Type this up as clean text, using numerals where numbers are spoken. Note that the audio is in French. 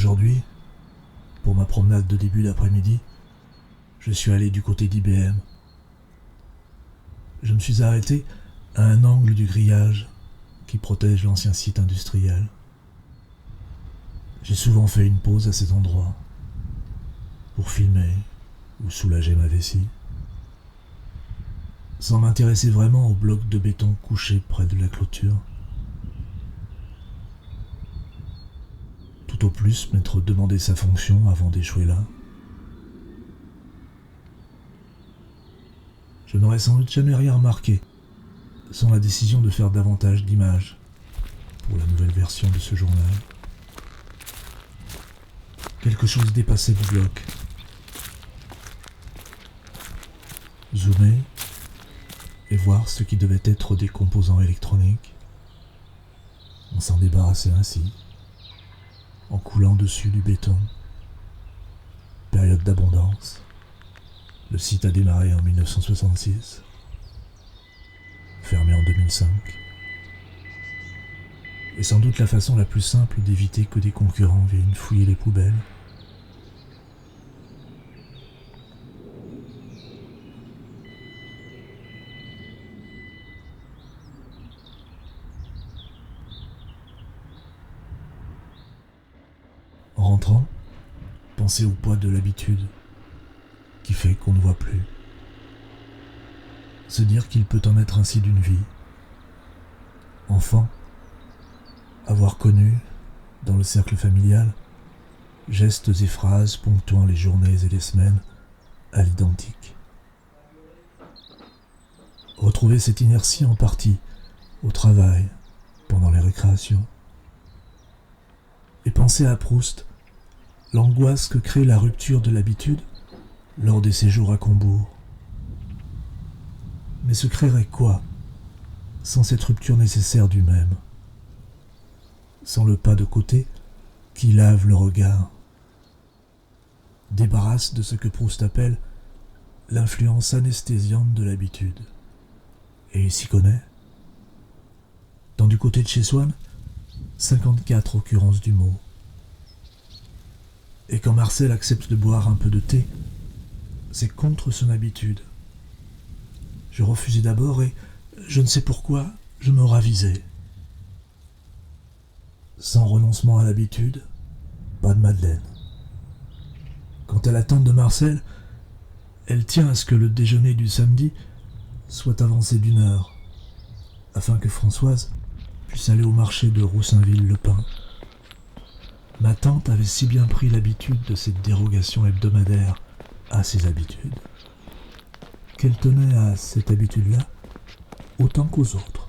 Aujourd'hui, pour ma promenade de début d'après-midi, je suis allé du côté d'IBM. Je me suis arrêté à un angle du grillage qui protège l'ancien site industriel. J'ai souvent fait une pause à cet endroit pour filmer ou soulager ma vessie, sans m'intéresser vraiment aux blocs de béton couchés près de la clôture. Tout au plus m'être demandé sa fonction avant d'échouer là. Je n'aurais sans doute jamais rien remarqué sans la décision de faire davantage d'images pour la nouvelle version de ce journal. Quelque chose dépassait le bloc. Zoomer et voir ce qui devait être des composants électroniques. On s'en débarrassait ainsi, en coulant dessus du béton. Période d'abondance. Le site a démarré en 1966, fermé en 2005. Et sans doute la façon la plus simple d'éviter que des concurrents viennent fouiller les poubelles. En rentrant, pensez au poids de l'habitude qui fait qu'on ne voit plus. Se dire qu'il peut en être ainsi d'une vie. Enfant, avoir connu, dans le cercle familial, gestes et phrases ponctuant les journées et les semaines à l'identique. Retrouver cette inertie en partie au travail, pendant les récréations. Et penser à Proust, l'angoisse que crée la rupture de l'habitude lors des séjours à Combourg. Mais se créerait quoi sans cette rupture nécessaire du même, sans le pas de côté qui lave le regard, débarrasse de ce que Proust appelle l'influence anesthésiante de l'habitude. Et il s'y connaît. Dans Du côté de chez Swann, 54 occurrences du mot. Et quand Marcel accepte de boire un peu de thé, c'est contre son habitude. Je refusais d'abord et, je ne sais pourquoi, je me ravisais. Sans renoncement à l'habitude, pas de Madeleine. Quant à la tante de Marcel, elle tient à ce que le déjeuner du samedi soit avancé d'1 heure, afin que Françoise puisse aller au marché de Roussainville-le-Pin. Ma tante avait si bien pris l'habitude de cette dérogation hebdomadaire à ses habitudes, qu'elle tenait à cette habitude-là autant qu'aux autres.